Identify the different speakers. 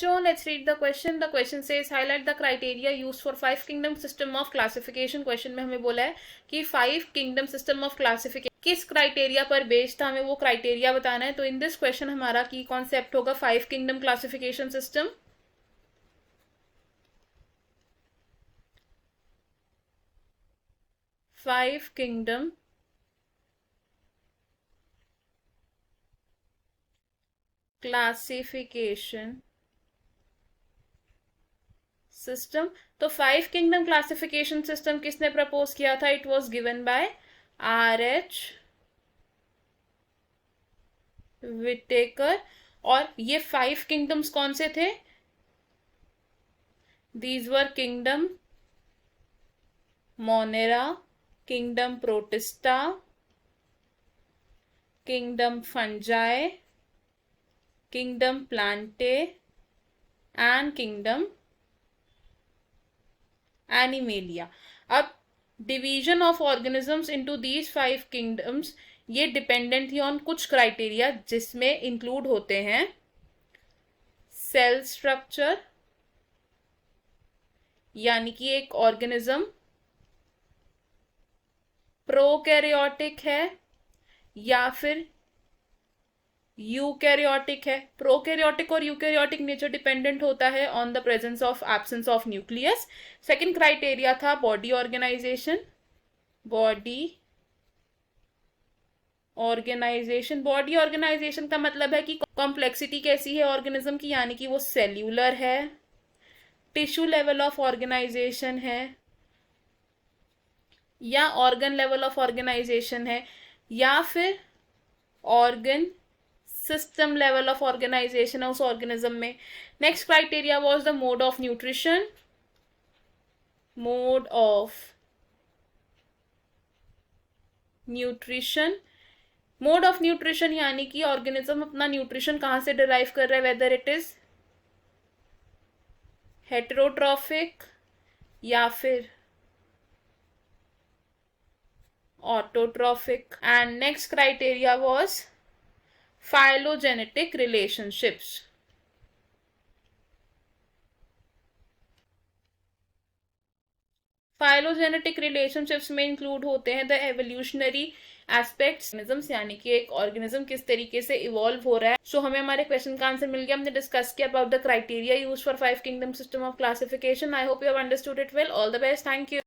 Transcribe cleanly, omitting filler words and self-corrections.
Speaker 1: बच्चों, let's read the question. The question says highlight the criteria used for 5 kingdom system of classification. Question में हमें बोला है कि 5 kingdom system of classification किस क्राइटेरिया पर बेस्ड था, हमें वो क्राइटेरिया बताना है. तो इन दिस क्वेश्चन हमारा की कॉन्सेप्ट होगा 5 kingdom classification system. 5 kingdom classification system. तो 5 किंगडम क्लासिफिकेशन सिस्टम किसने प्रपोज किया था? It was given by R.H. Whittaker. और ये 5 किंगडम्स कौन से थे? These were kingdom Monera, kingdom Protista, kingdom Fungi, kingdom Plantae and kingdom Animalia. अब division of organisms into these 5 kingdoms ये डिपेंडेंट थी ऑन कुछ क्राइटेरिया, जिसमें इंक्लूड होते हैं सेल स्ट्रक्चर, यानी कि एक ऑर्गेनिज्म प्रोकैरियोटिक है या फिर यूकैरियोटिक है. प्रोकैरियोटिक और यूकैरियोटिक नेचर डिपेंडेंट होता है on the presence of absence of nucleus. Second criteria था बॉडी ऑर्गेनाइजेशन. बॉडी ऑर्गेनाइजेशन का मतलब है कि कॉम्प्लेक्सिटी कैसी है ऑर्गेनिज्म की, यानी कि वो सेल्यूलर है, टिश्यू लेवल ऑफ ऑर्गेनाइजेशन है या ऑर्गन लेवल ऑफ ऑर्गेनाइजेशन है या फिर organ system level of organisation है उस ऑर्गेनिज्म में. Next criteria was the mode of nutrition. Mode of nutrition यानी कि ऑर्गेनिज्म अपना न्यूट्रिशन कहां से डिराइव कर रहा है, वेदर इट इज हेटेरोट्रॉफिक या फिर autotrophic. And next criteria was phylogenetic relationships. Phylogenetic relationships में इंक्लूड होते हैं द एवोल्यूशनरी एस्पेक्ट्स, यानी कि एक ऑर्गेनिज्म किस तरीके से इवॉल्व हो रहा है. सो हमें हमारे क्वेश्चन का आंसर मिल गया. हमने डिस्कस किया about the criteria used for 5 kingdom system of classification. I hope you have understood it well. All the best. Thank you.